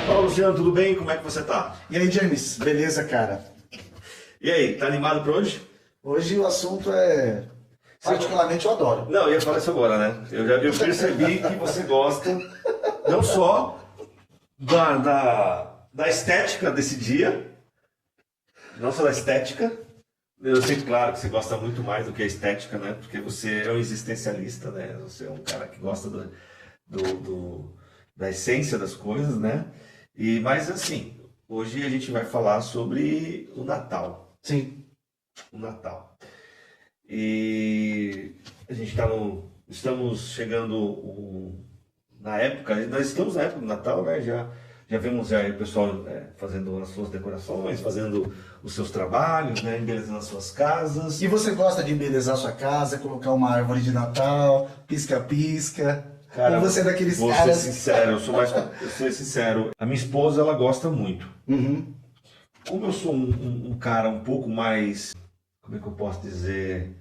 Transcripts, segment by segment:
Fala, Luciano, tudo bem? Como é que você tá? E aí, James, beleza, cara? E aí, tá animado pra hoje? Hoje o assunto é... Particularmente eu adoro. Não, eu ia falar isso agora, né? Eu percebi que você gosta não só da estética desse dia, não só da estética. Eu sei, claro, que você gosta muito mais do que a estética, né? Porque você é um existencialista, né? Você é um cara que gosta da essência das coisas, né? Mas assim, hoje a gente vai falar sobre o Natal. Sim. O Natal. E a gente estamos chegando na época, nós estamos na época do Natal, né? Já vemos aí o pessoal fazendo as suas decorações, fazendo os seus trabalhos, né? Embelezando as suas casas. E você gosta de embelezar sua casa, colocar uma árvore de Natal, pisca-pisca? Cara, Ou você é daqueles vou caras... ser sincero, eu sou sincero. A minha esposa, ela gosta muito. Uhum. Como eu sou um cara um pouco mais, como é que eu posso dizer,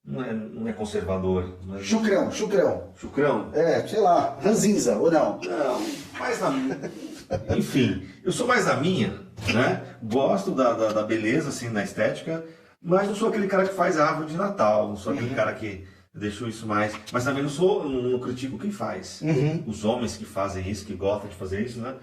não é conservador. Não é... Chucrão. Chucrão? É, sei lá, ranzinza, ou não? Não, mais na minha. Enfim, eu sou mais da minha, né? Gosto da beleza, assim, na estética, mas não sou aquele cara que faz árvore de Natal, não sou aquele cara que deixou isso mais. Mas também não critico quem faz. Uhum. Os homens que fazem isso, que gostam de fazer isso, né?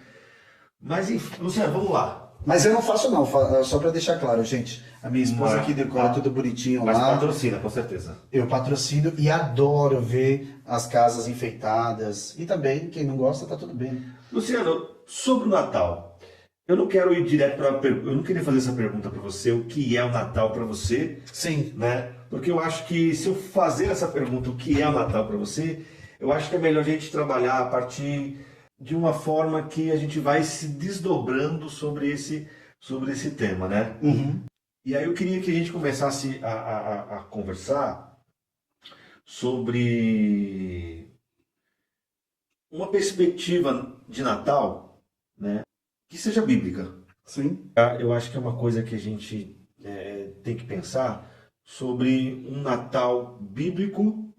Mas, enfim, Luciano, vamos lá. Mas eu não faço não, só pra deixar claro, gente. A minha esposa aqui decora tudo bonitinho Mas lá. patrocina, com certeza. Eu patrocino e adoro ver as casas enfeitadas. E também, quem não gosta, tá tudo bem. Luciano, sobre o Natal, eu não quero ir direto para eu não queria fazer essa pergunta para você, o que é o Natal para você, Sim. né? Porque eu acho que se eu fazer essa pergunta, o que é o Natal para você, eu acho que é melhor a gente trabalhar a partir de uma forma que a gente vai se desdobrando sobre esse tema, né? Uhum. E aí eu queria que a gente começasse a conversar sobre uma perspectiva de Natal, né, que seja bíblica. Sim. Eu acho que é uma coisa que a gente tem que pensar sobre um Natal bíblico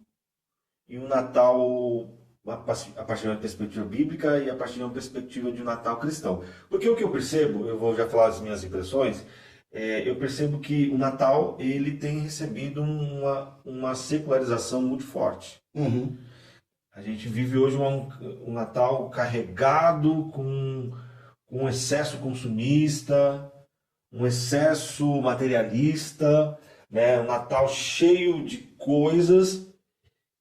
e um Natal a partir de uma perspectiva bíblica e a partir de uma perspectiva de um Natal cristão. Porque o que eu percebo, eu vou já falar as minhas impressões, eu percebo que o Natal ele tem recebido uma secularização muito forte. Uhum. A gente vive hoje um Natal carregado com um excesso consumista, um excesso materialista, né? Um Natal cheio de coisas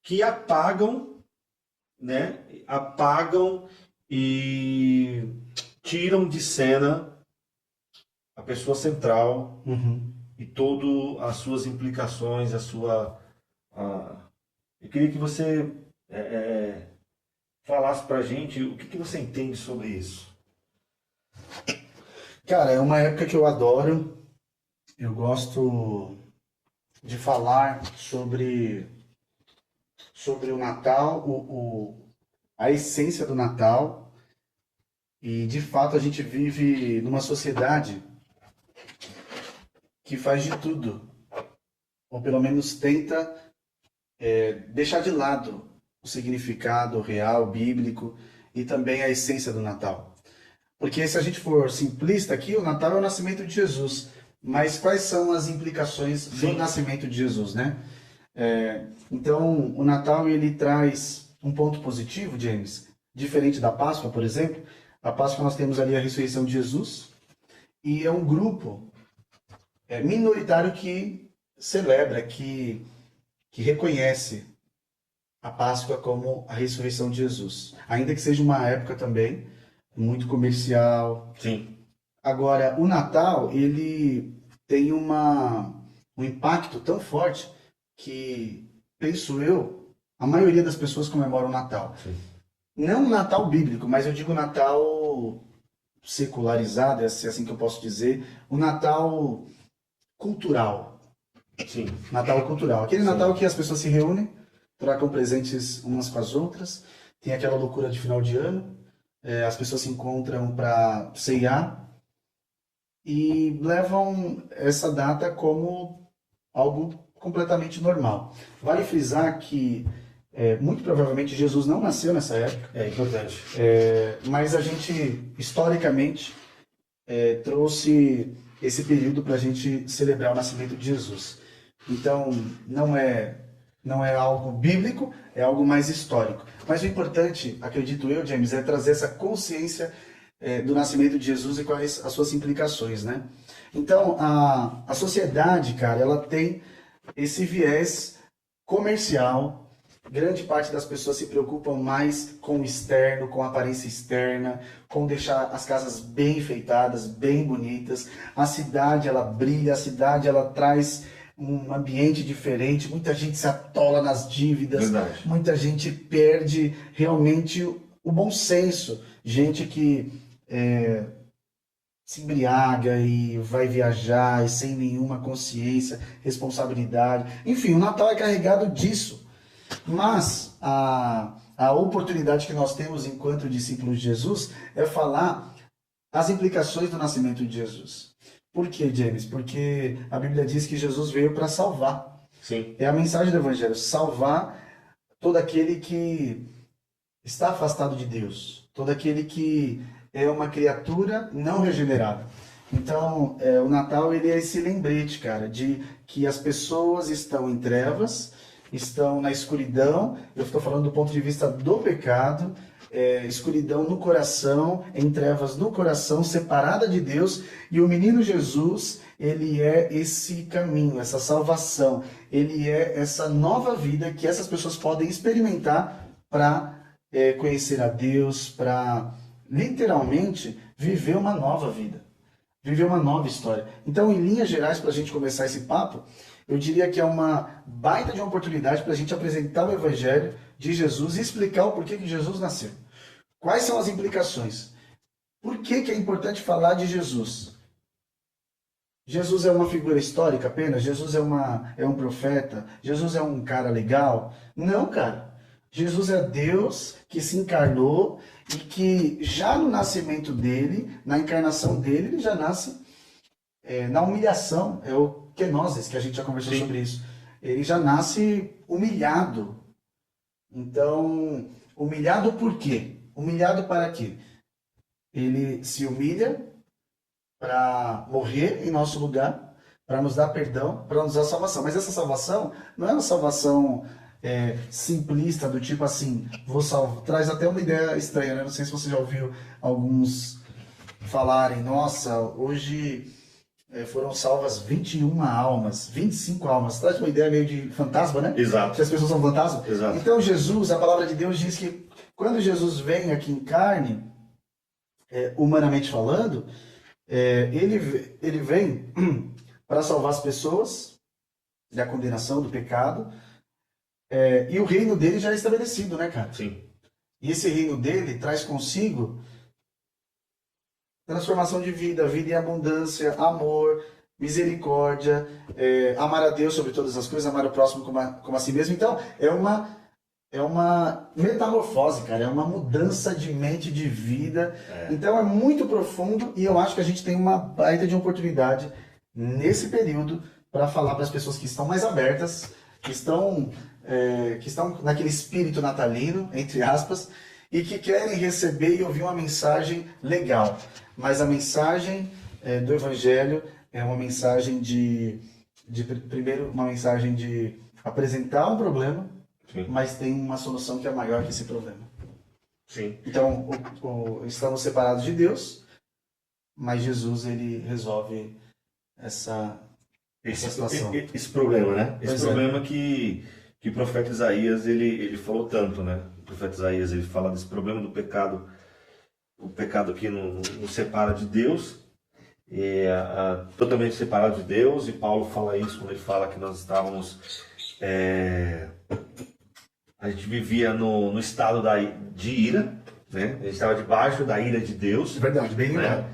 que apagam, né? Apagam e tiram de cena a pessoa central. Uhum. E todas as suas implicações, Eu queria que você falasse pra gente o que você entende sobre isso. Cara, é uma época que eu adoro. Eu gosto de falar sobre o Natal, a essência do Natal. E, de fato, a gente vive numa sociedade que faz de tudo, ou pelo menos tenta deixar de lado o significado real, bíblico, e também a essência do Natal. Porque se a gente for simplista aqui, o Natal é o nascimento de Jesus. Mas quais são as implicações do nascimento de Jesus, né? Então, o Natal ele traz um ponto positivo, James, diferente da Páscoa, por exemplo. A Páscoa nós temos ali a ressurreição de Jesus, e é um grupo minoritário que celebra, que reconhece a Páscoa como a ressurreição de Jesus. Ainda que seja uma época também muito comercial. Sim. Agora, o Natal, ele tem um impacto tão forte que, penso eu, a maioria das pessoas comemora o Natal. Sim. Não o Natal bíblico, mas eu digo Natal secularizado, é assim que eu posso dizer, o Natal cultural. Sim. Natal cultural. Aquele Natal que as pessoas se reúnem, trocam presentes umas com as outras, tem aquela loucura de final de ano, as pessoas se encontram para ceiar e levam essa data como algo completamente normal. Vale frisar que muito provavelmente Jesus não nasceu nessa época, É importante. mas a gente, historicamente, trouxe esse período para a gente celebrar o nascimento de Jesus. Então, não é algo bíblico, é algo mais histórico. Mas o importante, acredito eu, James, é trazer essa consciência do nascimento de Jesus e quais as suas implicações, né? Então, a sociedade, cara, ela tem esse viés comercial. Grande parte das pessoas se preocupam mais com o externo, com a aparência externa, com deixar as casas bem enfeitadas, bem bonitas. A cidade, ela brilha, a cidade, ela traz um ambiente diferente. Muita gente se atola nas dívidas, Verdade. muita gente perde realmente o bom senso. Gente que se embriaga e vai viajar e sem nenhuma consciência, responsabilidade. Enfim, o Natal é carregado disso. Mas a oportunidade que nós temos enquanto discípulos de Jesus é falar as implicações do nascimento de Jesus. Por quê, James? Porque a Bíblia diz que Jesus veio para salvar. Sim. É a mensagem do Evangelho, salvar todo aquele que está afastado de Deus, todo aquele que é uma criatura não regenerada. Então, o Natal ele é esse lembrete, cara, de que as pessoas estão em trevas, estão na escuridão. Eu estou falando do ponto de vista do pecado, escuridão no coração, em trevas no coração, separada de Deus. E o menino Jesus, ele é esse caminho, essa salvação. Ele é essa nova vida que essas pessoas podem experimentar para conhecer a Deus, para literalmente viver uma nova vida, viver uma nova história. Então, em linhas gerais, para a gente começar esse papo, eu diria que é uma baita de uma oportunidade para a gente apresentar o Evangelho de Jesus e explicar o porquê que Jesus nasceu. Quais são as implicações? Por que que é importante falar de Jesus? Jesus é uma figura histórica apenas? Jesus é um profeta? Jesus é um cara legal? Não, cara. Jesus é Deus que se encarnou e que já no nascimento dele, na encarnação dele, ele já nasce na humilhação. É o kenosis, que a gente já conversou sobre isso. Ele já nasce humilhado. Então, humilhado por quê? Humilhado para quê? Ele se humilha para morrer em nosso lugar, para nos dar perdão, para nos dar salvação. Mas essa salvação não é uma salvação simplista, do tipo assim, vou salvar. Traz até uma ideia estranha, né? Não sei se você já ouviu alguns falarem, nossa, hoje foram salvas 21 almas, 25 almas. Traz uma ideia meio de fantasma, né? Exato. Que as pessoas são fantasmas. Exato. Então Jesus, a palavra de Deus diz que quando Jesus vem aqui em carne, humanamente falando, ele vem para salvar as pessoas da condenação, do pecado, e o reino dele já é estabelecido, né, cara? Sim. E esse reino dele traz consigo transformação de vida, vida em abundância, amor, misericórdia, amar a Deus sobre todas as coisas, amar o próximo como a si mesmo. Então, é uma metamorfose, cara, é uma mudança de mente, de vida. Então é muito profundo e eu acho que a gente tem uma baita de oportunidade nesse período para falar para as pessoas que estão mais abertas, que estão naquele espírito natalino, entre aspas, e que querem receber e ouvir uma mensagem legal. Mas a mensagem do Evangelho é uma mensagem primeiro, uma mensagem de apresentar um problema, Sim. mas tem uma solução que é maior que esse problema. Sim. Então, estamos separados de Deus, mas Jesus ele resolve essa situação. Esse problema, né? Pois Esse problema que o profeta Isaías ele falou tanto, né? O profeta Isaías ele fala desse problema do pecado, o pecado que nos separa de Deus, totalmente separado de Deus, e Paulo fala isso quando ele fala que nós estávamos a gente vivia no estado de ira, né? A gente estava debaixo da ira de Deus. Verdade, bem lembrado.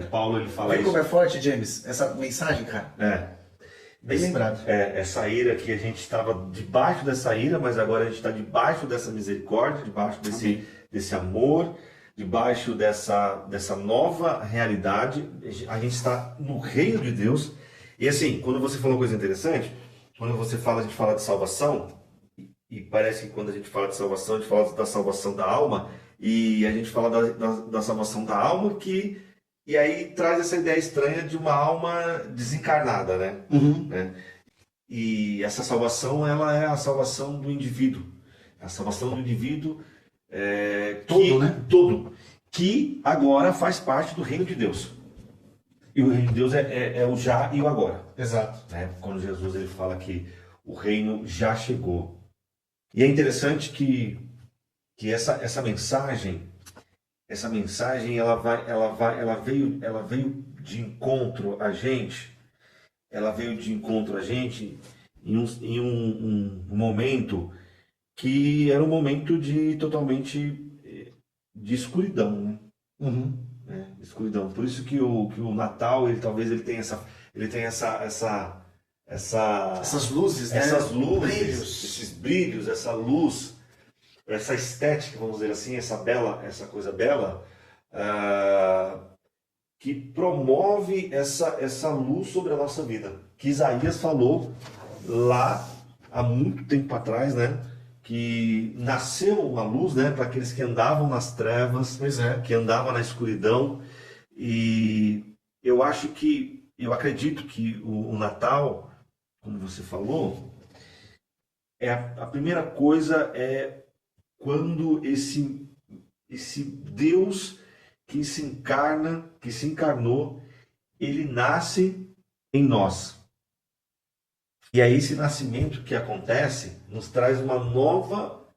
Paulo ele fala Vê isso. como é forte, James, essa mensagem, cara. Bem lembrado. Essa ira que a gente estava debaixo dessa ira, mas agora a gente está debaixo dessa misericórdia, debaixo desse amor, debaixo dessa nova realidade. A gente está no reino de Deus. E assim, quando você falou uma coisa interessante, quando você fala, a gente fala de salvação, e parece que quando a gente fala de salvação, a gente fala da salvação da alma, e a gente fala da salvação da alma, e aí traz essa ideia estranha de uma alma desencarnada, né? Uhum. Né? E essa salvação, ela é a salvação do indivíduo. A salvação do indivíduo Todo, né? todo, que agora faz parte do reino de Deus. E o reino de Deus é o já e o agora. Exato. Né? Quando Jesus ele fala que o reino já chegou. E é interessante que essa mensagem ela veio de encontro a gente. Ela veio de encontro a gente em um momento que era um momento totalmente de escuridão, né? Uhum. Escuridão. Por isso que o Natal, ele tenha Essas luzes, né? essas luzes, Brilhos. esses brilhos, essa luz, essa estética, vamos dizer assim, essa coisa bela, que promove essa luz sobre a nossa vida. Que Isaías falou lá há muito tempo atrás, né? Que nasceu uma luz, né, para aqueles que andavam nas trevas, Pois é. que andavam na escuridão. E eu acredito que o Natal, como você falou, a primeira coisa é quando esse Deus que se encarnou, ele nasce em nós. E aí esse nascimento que acontece nos traz uma nova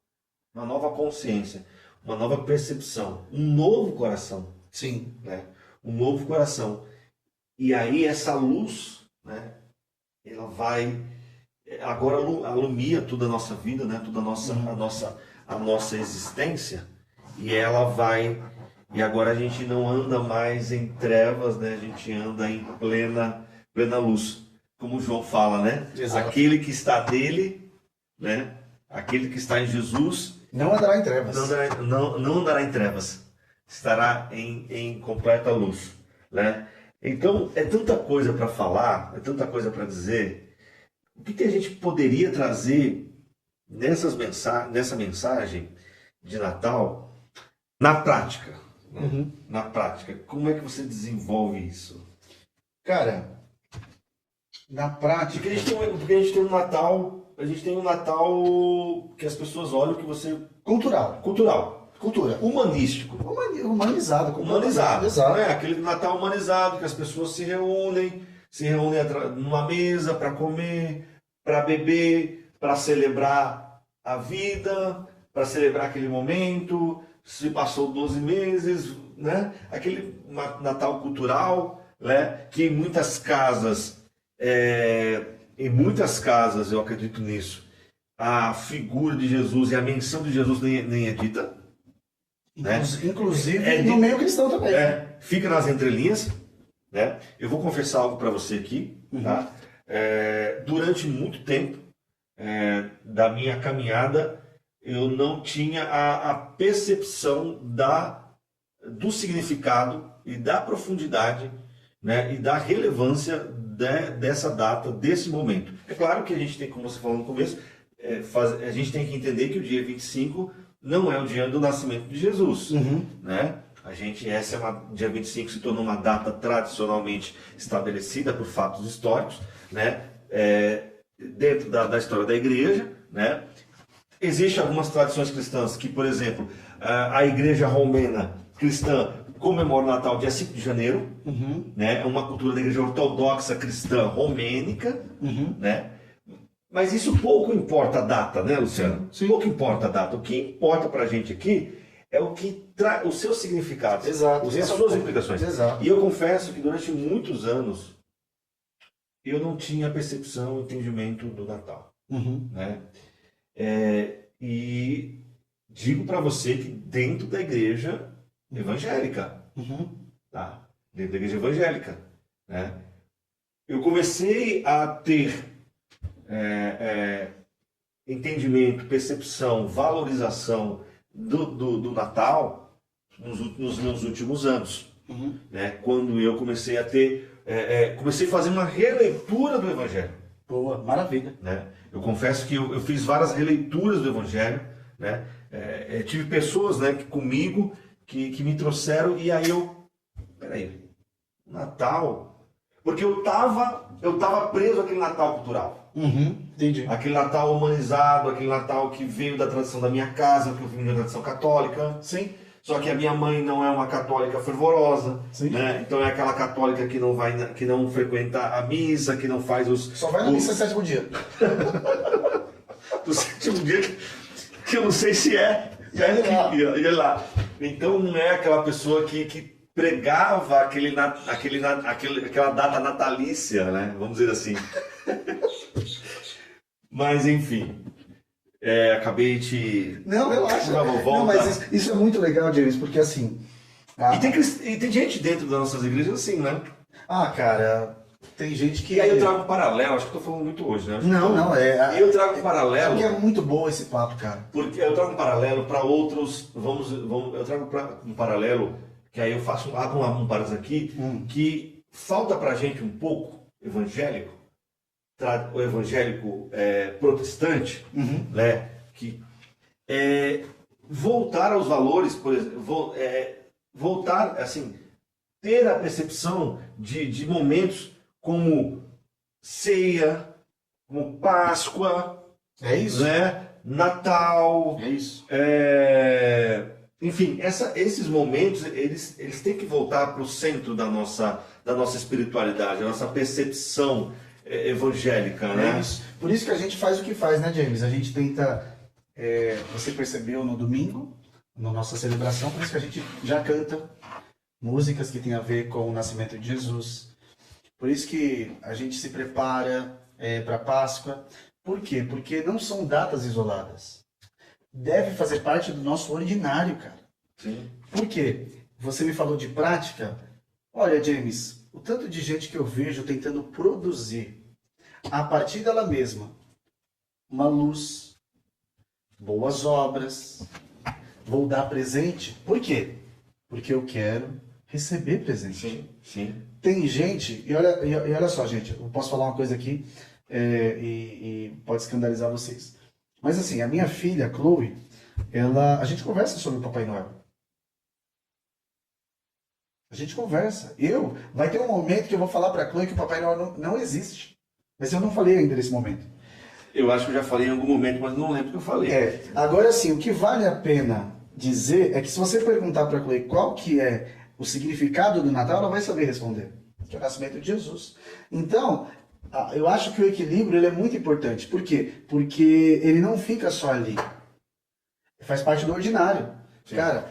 consciência, uma nova percepção, um novo coração, Sim. né? Um novo coração. E aí essa luz, né? Ela vai agora alumia toda a nossa vida, né? Toda a nossa existência, e ela vai. E agora a gente não anda mais em trevas, né? A gente anda em plena luz. Como João fala, né? Exato. Aquele que está nele, né? Aquele que está em Jesus, Não andará em trevas. não andará em trevas, estará em completa luz, né? Então, é tanta coisa para falar, é tanta coisa para dizer. O que a gente poderia trazer nessa mensagem de Natal na prática? Né? Uhum. Na prática, como é que você desenvolve isso? Cara, na prática. Porque a gente tem um Natal que as pessoas olham que você Cultural. Cultura. humanístico. Humanizado. Humanizado. Exato. Né? Aquele Natal humanizado que as pessoas se reúnem numa mesa para comer, para beber, para celebrar a vida, para celebrar aquele momento. Se passou 12 meses, né? Aquele Natal cultural, né? Que em muitas casas, eu acredito nisso, a figura de Jesus e a menção de Jesus nem é dita. Né? Inclusive no meio cristão também. Fica nas entrelinhas, né? Eu vou confessar algo para você aqui, tá? Durante muito tempo da minha caminhada, eu não tinha a percepção do significado e da profundidade, né? E da relevância dessa data, desse momento. É claro que a gente tem, como você falou no começo, a gente tem que entender que o dia 25 não é o dia do nascimento de Jesus, né? Dia 25 se tornou uma data tradicionalmente estabelecida por fatos históricos, né? Dentro da história da igreja, né? Existem algumas tradições cristãs que, por exemplo, a igreja romana cristã comemora o Natal dia 5 de janeiro, né? É uma cultura da igreja ortodoxa cristã romênica, né? Mas isso pouco importa a data, né, Luciano? Sim. Pouco importa a data. O que importa pra gente aqui é o seu significado, Exato. as suas implicações. Exato. E eu confesso que durante muitos anos eu não tinha percepção, entendimento do Natal, né? E digo para você que dentro da igreja evangélica, tá? Dentro da igreja evangélica, né? Eu comecei a ter entendimento, percepção, valorização do Natal nos meus últimos anos, Uhum. né? Quando eu comecei a comecei a fazer uma releitura do Evangelho, Boa, maravilha. né? Eu confesso que eu fiz várias releituras do Evangelho, né? Tive pessoas, né, comigo que me trouxeram, e aí peraí, Natal, porque eu tava preso àquele Natal cultural. Uhum. Entendi. Aquele Natal humanizado, aquele Natal que veio da tradição da minha casa, que eu vim da tradição católica. Sim. Só que a minha mãe não é uma católica fervorosa, Sim. né? Então é aquela católica que não vai, que não frequenta a missa, que não faz Só vai na missa no sétimo dia. do sétimo dia, que eu não sei se é. E lá. Então não é aquela pessoa que pregava aquela data natalícia, né? Vamos dizer assim. Mas enfim, acabei de... Não, relaxa. Vamos, Não, mas isso é muito legal, James, porque assim... E tem gente dentro das nossas igrejas assim, né? Cara, tem gente que... E aí eu trago um paralelo, acho que eu tô falando muito hoje, né? Não, Eu trago um paralelo... Porque é muito bom esse papo, cara. Porque eu trago um paralelo para outros... eu trago um paralelo, que aí eu abro um parênteses aqui, que falta pra gente um pouco, evangélico, o evangélico protestante, né? Que voltar aos valores, por exemplo, voltar, assim, ter a percepção de momentos como ceia, como Páscoa, É isso? né? Natal, É isso. enfim, esses momentos eles têm que voltar para o centro da nossa espiritualidade, da nossa percepção evangélica, né? É isso. Por isso que a gente faz o que faz, né, James? A gente tenta... você percebeu no domingo, na nossa celebração, por isso que a gente já canta músicas que tem a ver com o nascimento de Jesus. Por isso que a gente se prepara para a Páscoa. Por quê? Porque não são datas isoladas. Deve fazer parte do nosso ordinário, cara. Sim. Por quê? Você me falou de prática. Olha, James, o tanto de gente que eu vejo tentando produzir a partir dela mesma uma luz, boas obras, vou dar presente. Por quê? Porque eu quero receber presente. Sim, sim. Tem gente, e olha só, gente, eu posso falar uma coisa aqui e pode escandalizar vocês. Mas assim, a minha filha, Chloe, a gente conversa sobre o Papai Noel. A gente conversa. Vai ter um momento que eu vou falar para a Chloe que o Papai Noel não existe. Mas eu não falei ainda nesse momento. Eu acho que eu já falei em algum momento, mas não lembro o que eu falei. Agora sim, o que vale a pena dizer é que se você perguntar para a Chloe qual que é o significado do Natal, ela vai saber responder. Que é o nascimento de Jesus. Então, eu acho que o equilíbrio ele é muito importante. Por quê? Porque ele não fica só ali. Faz parte do ordinário. Sim. Cara,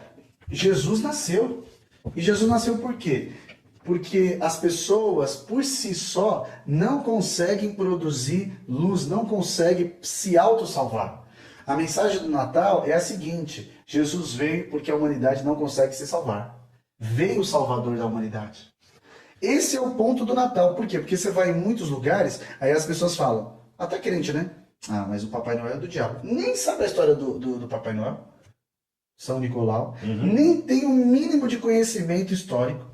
Jesus nasceu. E Jesus nasceu por quê? Porque as pessoas, por si só, não conseguem produzir luz, não conseguem se autossalvar. A mensagem do Natal é a seguinte: Jesus veio porque a humanidade não consegue se salvar. Veio o Salvador da humanidade. Esse é o ponto do Natal. Por quê? Porque você vai em muitos lugares, aí as pessoas falam, até crente, né? Mas o Papai Noel é do diabo. Nem sabe a história do Papai Noel, São Nicolau, nem tem um mínimo de conhecimento histórico.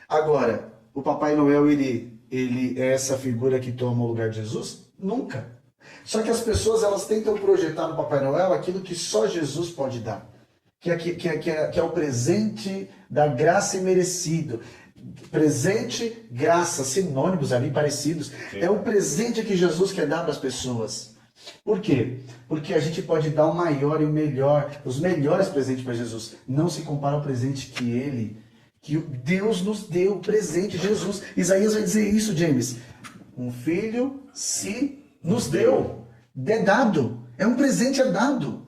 Agora, o Papai Noel, ele é essa figura que toma o lugar de Jesus? Nunca. Só que as pessoas, elas tentam projetar no Papai Noel aquilo que só Jesus pode dar. Que é o presente da graça imerecido. Presente, graça, sinônimos ali parecidos. Sim. É o presente que Jesus quer dar para as pessoas. Por quê? Porque a gente pode dar o maior e o melhor, os melhores presentes para Jesus. Não se compara ao presente que Deus nos deu, o presente, Jesus. Isaías vai dizer isso, James. Um filho se nos deu. É dado. É um presente dado.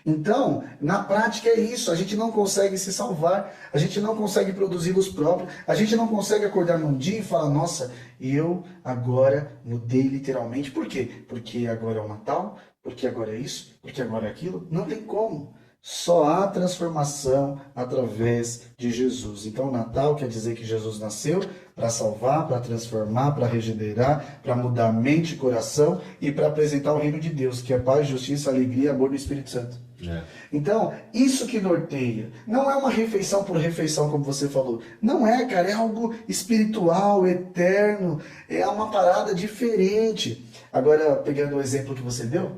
Então, na prática é isso. A gente não consegue se salvar. A gente não consegue produzir luz própria. A gente não consegue acordar num dia e falar, nossa, eu agora mudei literalmente. Por quê? Porque agora é o Natal. Porque agora é isso. Porque agora é aquilo. Não tem como. Só há transformação através de Jesus. Então, o Natal quer dizer que Jesus nasceu para salvar, para transformar, para regenerar, para mudar mente e coração e para apresentar o reino de Deus, que é paz, justiça, alegria e amor do Espírito Santo. É. Então, isso que norteia. Não é uma refeição por refeição, como você falou. Não é, cara, é algo espiritual, eterno, é uma parada diferente. Agora, pegando o exemplo que você deu,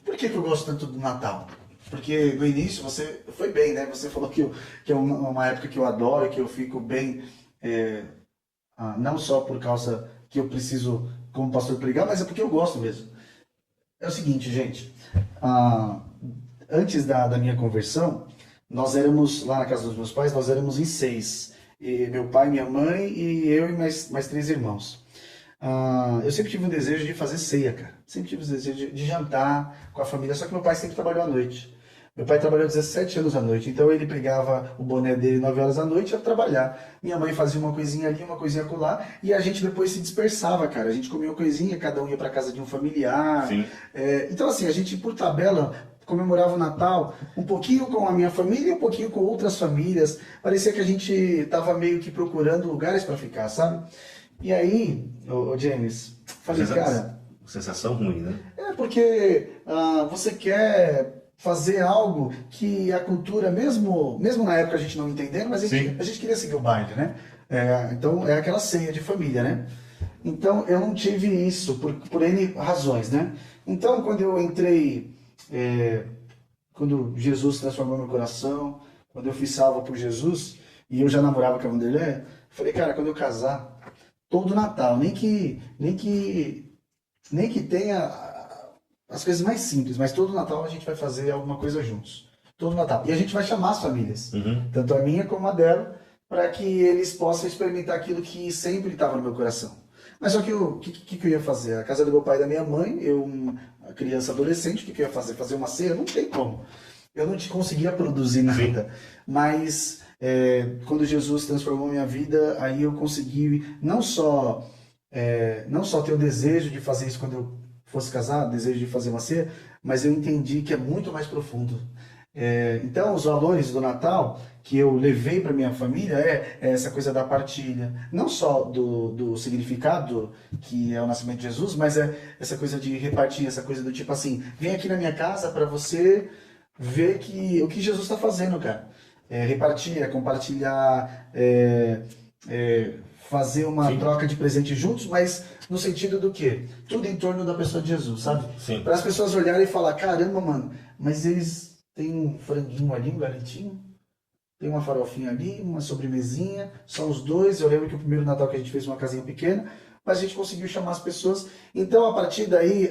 por que eu gosto tanto do Natal? Porque no início você foi bem, né? Você falou que é uma época que eu adoro, que eu fico bem, é, não só por causa que eu preciso, como pastor, pregar, mas é porque eu gosto mesmo. É o seguinte, gente. ah, Antes da minha conversão, nós éramos, lá na casa dos meus pais, nós éramos em 6. E meu pai, minha mãe e eu e mais 3 irmãos. Eu sempre tive um desejo de fazer ceia, cara. Sempre tive um desejo de jantar com a família, só que meu pai sempre trabalhou à noite. Meu pai trabalhou 17 anos à noite, então ele pegava o boné dele 9 horas da noite e ia trabalhar. Minha mãe fazia uma coisinha ali, uma coisinha acolá, e a gente depois se dispersava, cara. A gente comia uma coisinha, cada um ia para casa de um familiar. Sim. Então, assim, a gente, por tabela, comemorava o Natal um pouquinho com a minha família e um pouquinho com outras famílias. Parecia que a gente estava meio que procurando lugares para ficar, sabe? E aí, ô James, falei, cara, Sensação ruim, né? é porque você quer fazer algo que a cultura, mesmo na época a gente não entendendo, mas Sim. a gente queria seguir o baile, né? Então é aquela ceia de família, né? Então eu não tive isso por N razões, né? Então quando eu entrei, quando Jesus transformou meu coração, quando eu fui salvo por Jesus e eu já namorava com a Vanderlei, eu falei, cara, quando eu casar, todo Natal, nem que tenha as coisas mais simples, mas todo Natal a gente vai fazer alguma coisa juntos. Todo Natal. E a gente vai chamar as famílias, Uhum. tanto a minha como a dela, para que eles possam experimentar aquilo que sempre estava no meu coração. Mas só que o que eu ia fazer? A casa do meu pai e da minha mãe, eu, uma criança adolescente, o que eu ia fazer? Fazer uma ceia? Não tem como. Eu não conseguia produzir nada. Sim. Mas quando Jesus transformou minha vida, aí eu consegui não só ter o desejo de fazer isso quando eu fosse casar, desejo de fazer uma ceia, mas eu entendi que é muito mais profundo. Então, os valores do Natal que eu levei para minha família é essa coisa da partilha, não só do significado que é o nascimento de Jesus, mas é essa coisa de repartir, essa coisa do tipo assim, vem aqui na minha casa para você ver o que Jesus está fazendo, cara. Repartir, compartilhar, fazer uma Sim. troca de presente juntos, mas no sentido do quê? Tudo em torno da pessoa de Jesus, sabe? Sim. Para as pessoas olharem e falar, caramba, mano, mas eles têm um franguinho ali, um galetinho, tem uma farofinha ali, uma sobremesinha, só os dois. Eu lembro que o primeiro Natal que a gente fez uma casinha pequena, mas a gente conseguiu chamar as pessoas. Então, a partir daí,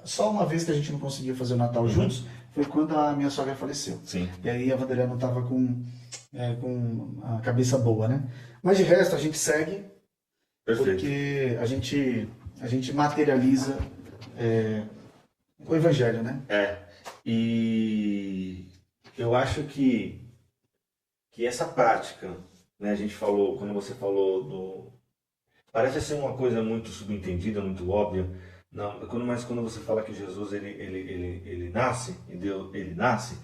só uma vez que a gente não conseguiu fazer o Natal juntos, foi quando a minha sogra faleceu. Sim. E aí a Vanderia não estava com a cabeça boa, né? Mas de resto, a gente segue, Perfeito. porque a gente materializa o Evangelho, né? E eu acho que essa prática, né, a gente falou, quando você falou parece ser uma coisa muito subentendida, muito óbvia, não, mas quando você fala que Jesus ele nasce, ele nasce,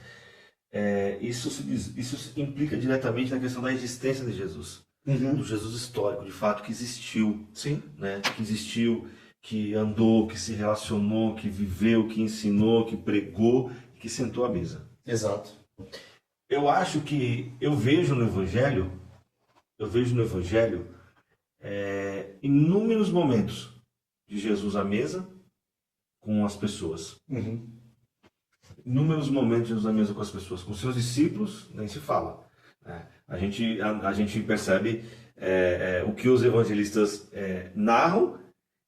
isso implica diretamente na questão da existência de Jesus, do Jesus histórico, de fato, que existiu, Sim. né, que existiu, que andou, que se relacionou, que viveu, que ensinou, que pregou, que sentou à mesa. Exato. Eu acho que eu vejo no Evangelho inúmeros momentos de Jesus à mesa com as pessoas. Inúmeros momentos de Jesus à mesa com as pessoas. Com seus discípulos, nem se fala. A gente percebe o que os evangelistas narram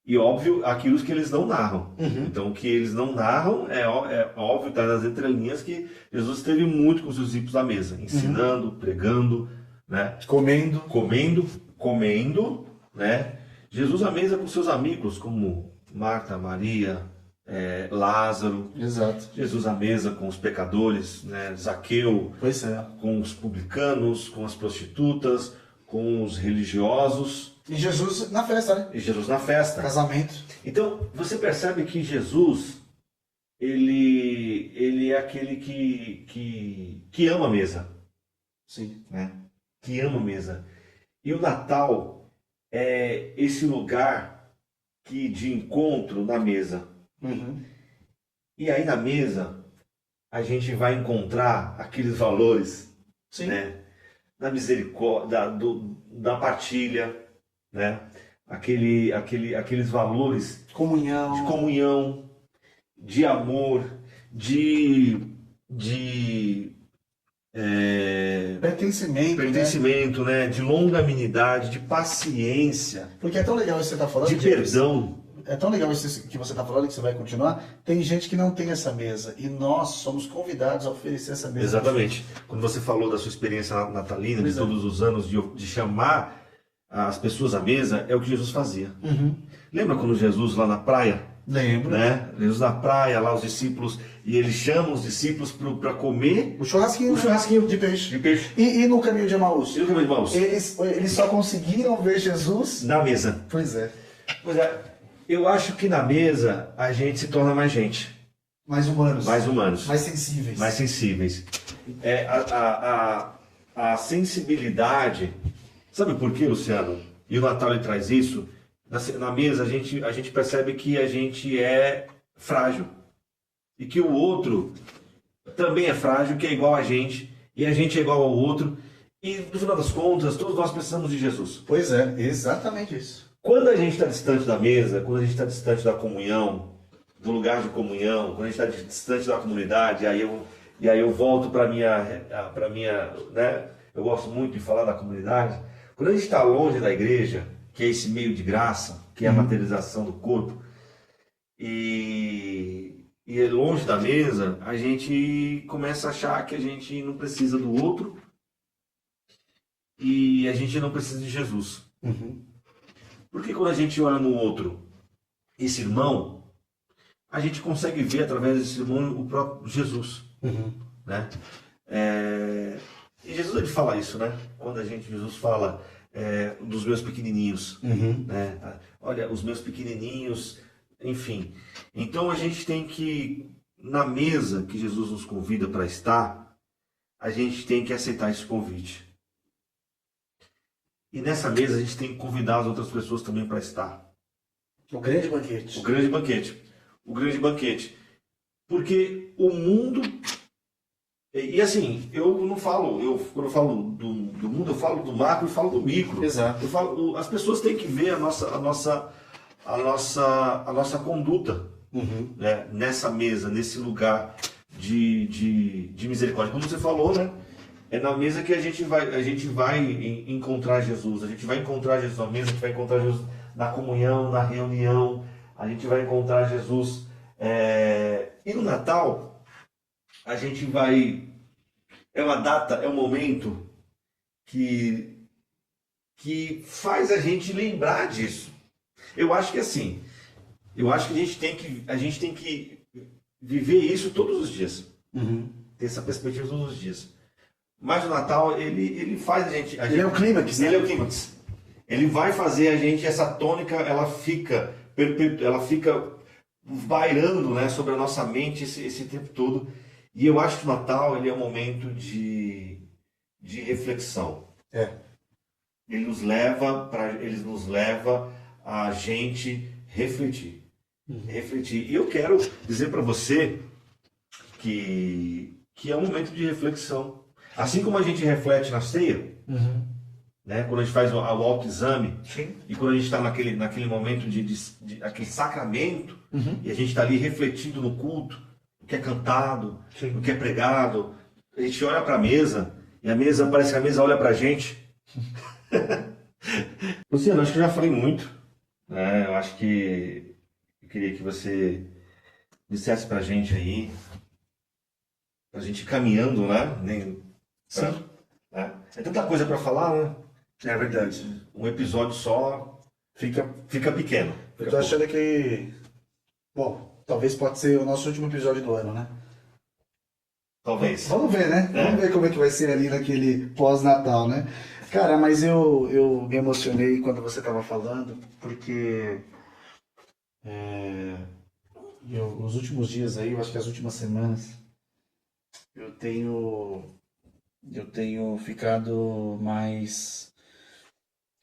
e, óbvio, aquilo que eles não narram. Então, o que eles não narram é óbvio, está nas entrelinhas, que Jesus esteve muito com os seus discípulos à mesa, ensinando, pregando, né? Comendo, né? Jesus à mesa com seus amigos, como Marta, Maria, Lázaro. Exato. Jesus à mesa com os pecadores, né? Zaqueu, Pois é. com os publicanos, com as prostitutas, com os religiosos. E Jesus na festa, né? E Jesus na festa. Casamento. Então, você percebe que Jesus, ele é aquele que ama a mesa. Sim. Né? Que ama a mesa. E o Natal é esse lugar de encontro na mesa. E aí na mesa, a gente vai encontrar aqueles valores, Sim. né? Da misericórdia, da partilha, né? Aqueles valores de Comunhão. comunhão, de amor, de, de Pertencimento, né? pertencimento, né? De longanimidade, de paciência, Porque é tão legal isso que você está falando, de James. perdão. É tão legal isso que você está falando, que você vai continuar. Tem gente que não tem essa mesa e nós somos convidados a oferecer essa mesa. Exatamente. Quando você falou da sua experiência natalina, Pois de é. todos os anos, de chamar as pessoas à mesa, é o que Jesus fazia. Uhum. Lembra quando Jesus lá na praia, Lembro. né? Jesus na praia, lá os discípulos, e ele chama os discípulos para comer O churrasquinho, o churrasquinho de peixe. de peixe. E no caminho de Emaús? E o caminho de Emaús? Eles só conseguiram ver Jesus. Na mesa. Pois é. Pois é, eu acho que na mesa a gente se torna mais gente, Mais humanos. mais humanos, Mais sensíveis. mais sensíveis. A sensibilidade, sabe por quê, Luciano? E o Natal ele traz isso. Na mesa a gente percebe que a gente é frágil e que o outro também é frágil, que é igual a gente e a gente é igual ao outro. E no final das contas, todos nós precisamos de Jesus. Pois é, exatamente isso. Quando a gente está distante da mesa, quando a gente está distante da comunhão, do lugar de comunhão, quando a gente está distante da comunidade, aí eu volto para minha, né? Eu gosto muito de falar da comunidade. Quando a gente está longe da igreja, que é esse meio de graça, que é a materialização do corpo, e longe da mesa, a gente começa a achar que a gente não precisa do outro e a gente não precisa de Jesus. Uhum. Porque quando a gente olha no outro, esse irmão, a gente consegue ver através desse irmão o próprio Jesus, Uhum. né? E Jesus ele fala isso, né? Quando Jesus fala dos meus pequenininhos, Uhum. né? Olha, os meus pequenininhos, enfim. Então a gente tem que, na mesa que Jesus nos convida para estar, a gente tem que aceitar esse convite. E nessa mesa a gente tem que convidar as outras pessoas também para estar. O grande banquete. O grande banquete. O grande banquete. Porque o mundo... E assim, eu não falo, quando eu falo do mundo, eu falo do macro e falo do micro. Exato. Eu falo, as pessoas têm que ver a nossa conduta, Uhum. né, nessa mesa, nesse lugar de misericórdia. Como você falou, né? É na mesa que a gente vai encontrar Jesus. A gente vai encontrar Jesus na mesa, a gente vai encontrar Jesus na comunhão, na reunião. A gente vai encontrar Jesus. E no Natal, a gente vai... É uma data, é um momento que faz a gente lembrar disso. Eu acho que assim, a gente tem que viver isso todos os dias. Uhum. Ter essa perspectiva todos os dias. Mas o Natal, ele faz a gente... Ele é o clímax, né? Ele é o clímax. Ele vai fazer a gente, essa tônica, ela fica bairando, né, sobre a nossa mente esse tempo todo. E eu acho que o Natal, ele é um momento de reflexão. Ele nos leva a gente refletir. Refletir. E eu quero dizer para você que é um momento de reflexão. Assim como a gente reflete na ceia, né, quando a gente faz o autoexame, e quando a gente está naquele momento aquele sacramento, e a gente está ali refletindo no culto, o que é cantado, o que é pregado, a gente olha para a mesa, e parece que a mesa olha para a gente. Luciano, acho que eu já falei muito, né? Eu acho que eu queria que você dissesse para a gente aí, para a gente ir caminhando, né? Sim. É tanta coisa para falar, né? É verdade. Um episódio só fica pequeno. Eu tô achando que... Bom, talvez pode ser o nosso último episódio do ano, né? Talvez. Vamos ver, né? Vamos ver como é que vai ser ali naquele pós-Natal, né? Cara, mas eu me emocionei quando você estava falando, porque os últimos dias aí, eu acho que as últimas semanas, eu tenho ficado mais...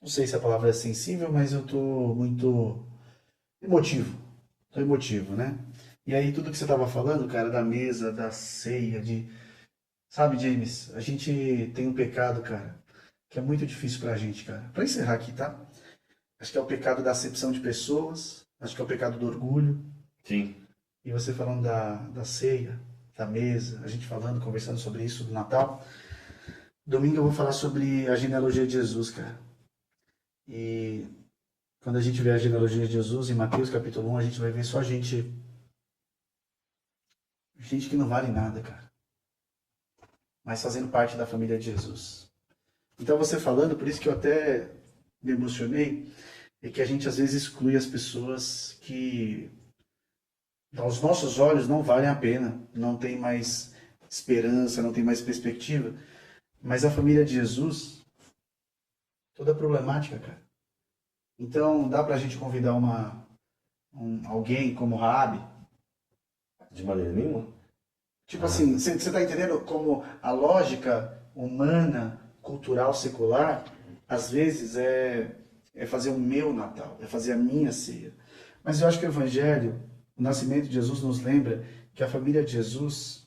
Não sei se a palavra é sensível, mas eu tô muito emotivo. Tô emotivo, né? E aí tudo que você tava falando, cara, da mesa, da ceia, Sabe, James, a gente tem um pecado, cara, que é muito difícil pra gente, cara. Pra encerrar aqui, tá? Acho que é o pecado da acepção de pessoas, acho que é o pecado do orgulho. Sim. E você falando da ceia, da mesa, a gente falando, conversando sobre isso do Natal. Domingo eu vou falar sobre a genealogia de Jesus, cara. E quando a gente vê a genealogia de Jesus, em Mateus capítulo 1, a gente vai ver só gente que não vale nada, cara. Mas fazendo parte da família de Jesus. Então você falando, por isso que eu até me emocionei, é que a gente às vezes exclui as pessoas que aos nossos olhos não valem a pena, não tem mais esperança, não tem mais perspectiva. Mas a família de Jesus, toda problemática, cara. Então dá pra gente convidar alguém como Raabe? De maneira nenhuma. Tipo assim, você tá entendendo como a lógica humana, cultural, secular, às vezes é fazer o meu Natal, é fazer a minha ceia. Mas eu acho que o Evangelho, o nascimento de Jesus nos lembra que a família de Jesus,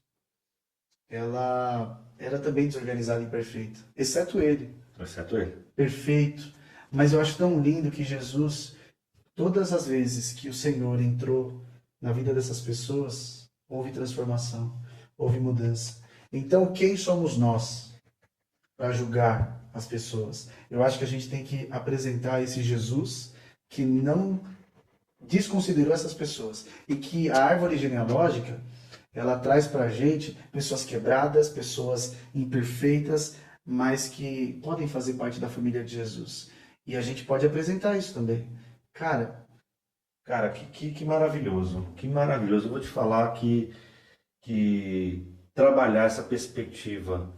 ela era também desorganizada e imperfeita, exceto ele. Exceto ele. Perfeito. Mas eu acho tão lindo que Jesus, todas as vezes que o Senhor entrou na vida dessas pessoas, houve transformação, houve mudança. Então, quem somos nós para julgar as pessoas? Eu acho que a gente tem que apresentar esse Jesus que não desconsiderou essas pessoas e que a árvore genealógica ela traz para a gente pessoas quebradas, pessoas imperfeitas, mas que podem fazer parte da família de Jesus. E a gente pode apresentar isso também. Cara, que maravilhoso. Que maravilhoso. Eu vou te falar que trabalhar essa perspectiva,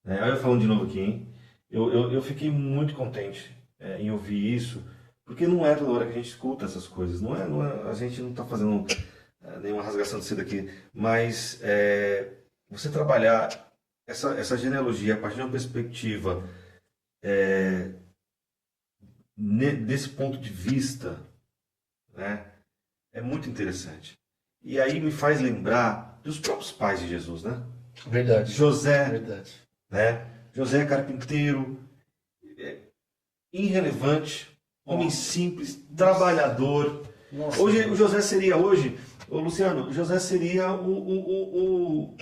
né? Olha eu falando de novo aqui, hein? Eu fiquei muito contente em ouvir isso, porque não é toda hora que a gente escuta essas coisas. A gente não está fazendo nenhuma rasgação de seda aqui, mas você trabalhar essa genealogia a partir de uma perspectiva desse ponto de vista, né, é muito interessante. E aí me faz lembrar dos próprios pais de Jesus, né? verdade. José, Verdade. né? José carpinteiro, irrelevante, homem simples, trabalhador. Nossa. Hoje o José seria ô Luciano, o José seria o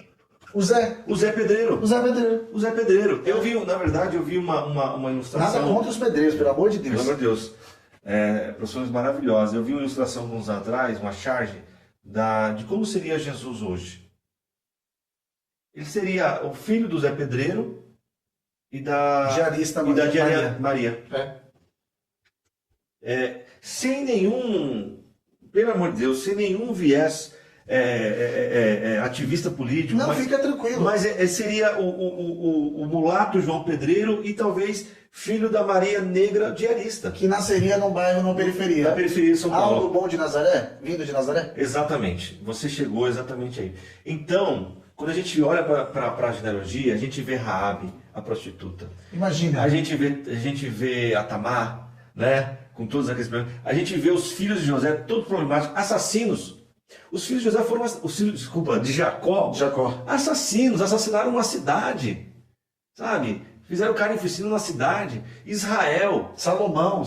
Zé Pedreiro. O Zé Pedreiro. O Zé Pedreiro. Na verdade, eu vi uma ilustração. Nada contra os pedreiros, pelo amor de Deus. Pelo amor de Deus. Profissões maravilhosas. Eu vi uma ilustração uns anos atrás, uma charge, de como seria Jesus hoje. Ele seria o filho do Zé Pedreiro e da Diarista diarista Maria. É. Sem nenhum, pelo amor de Deus, sem nenhum viés ativista político. Não, fica tranquilo. Mas seria o mulato João Pedreiro e talvez filho da Maria Negra diarista. Que nasceria num bairro na periferia. Da periferia de São Paulo. Algo bom de Nazaré? Vindo de Nazaré? Exatamente. Você chegou exatamente aí. Então, quando a gente olha para a genealogia, a gente vê Raabe, a prostituta. Imagina. A gente vê a Tamar, né? Com todos aqueles problemas. A gente vê os filhos de José, todos problemáticos, assassinos. Os filhos de José foram, de Jacó, assassinos, assassinaram uma cidade, sabe? Fizeram carnificina na cidade. Israel, Salomão.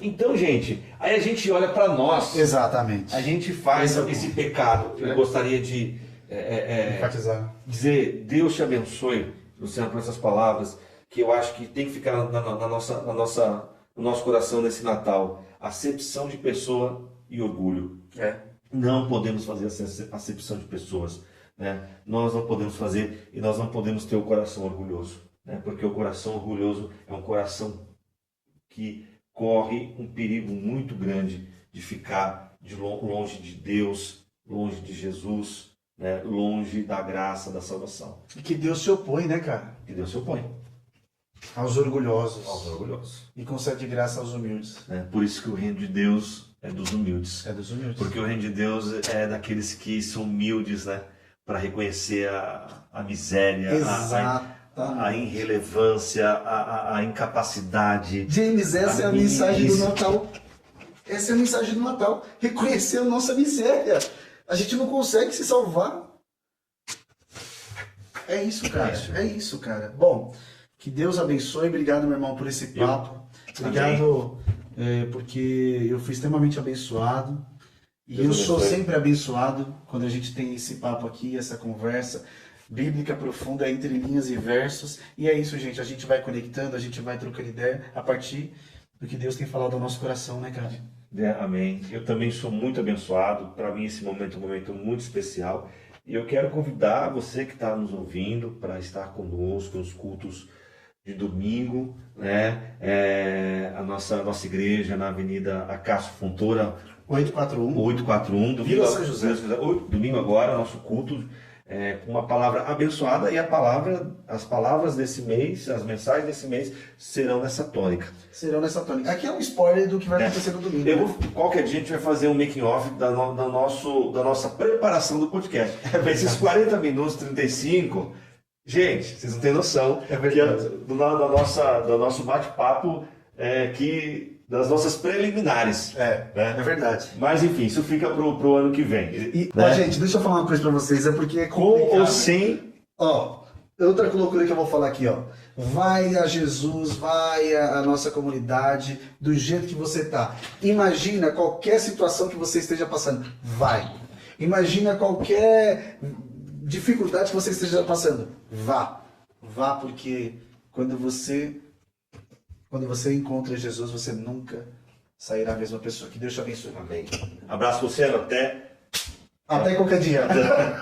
Então, gente, aí a gente olha para nós. Exatamente. A gente faz esse pecado. Eu gostaria de enfatizar. Dizer, Deus te abençoe, Luciano, por essas palavras, que eu acho que tem que ficar no nosso coração nesse Natal. Acepção de pessoa e orgulho. Não podemos fazer acepção de pessoas. Né? Nós não podemos fazer e nós não podemos ter o coração orgulhoso. Né? Porque o coração orgulhoso é um coração que corre um perigo muito grande de ficar longe de Deus, longe de Jesus, né? Longe da graça, da salvação. E que Deus se opõe, né, cara? Que Deus se opõe aos orgulhosos. Aos orgulhosos. E concede graça aos humildes. Por isso que o reino de Deus é dos humildes. É dos humildes. Porque o reino de Deus é daqueles que são humildes, né? Para reconhecer a miséria, a irrelevância, a incapacidade. James, essa é a mensagem do Natal. Essa é a mensagem do Natal. Reconhecer a nossa miséria. A gente não consegue se salvar. É isso, cara. É isso, cara. Bom, que Deus abençoe. Obrigado, meu irmão, por esse papo. Obrigado, porque eu fui extremamente abençoado. E Deus eu sou abençoe. sempre abençoado quando a gente tem esse papo aqui, essa conversa bíblica profunda entre linhas e versos. E é isso, gente. A gente vai conectando, a gente vai trocando ideia a partir do que Deus tem falado ao nosso coração, né, cara? Amém. Eu também sou muito abençoado. Para mim, esse momento é um momento muito especial. E eu quero convidar você que está nos ouvindo para estar conosco nos cultos de domingo, né? A nossa igreja na Avenida Acácio Fontoura, 841. 841, domingo, Vila São José. Domingo agora, nosso culto com uma palavra abençoada, e as palavras desse mês, as mensagens desse mês serão nessa tônica. Serão nessa tônica. Aqui é um spoiler do que vai acontecer no domingo. Qualquer dia a gente vai fazer um making off da nossa preparação do podcast. Esses 40 minutos, 35, gente, vocês não têm noção do nosso bate-papo das nossas preliminares. É verdade. Mas enfim, isso fica pro ano que vem. E, né? gente, deixa eu falar uma coisa pra vocês, é porque é Com complicado. ou sem. Ó, outra loucura que eu vou falar aqui, ó. Vai a Jesus, vai a nossa comunidade, do jeito que você tá. Imagina qualquer situação que você esteja passando. Vai. Imagina qualquer dificuldade que você esteja passando. Vá. Vá, porque quando você encontra Jesus, você nunca sairá a mesma pessoa. Que Deus te abençoe. Amém. Abraço, Luciano. Até Até qualquer dia.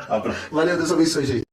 Abraço. Valeu, Deus abençoe, gente.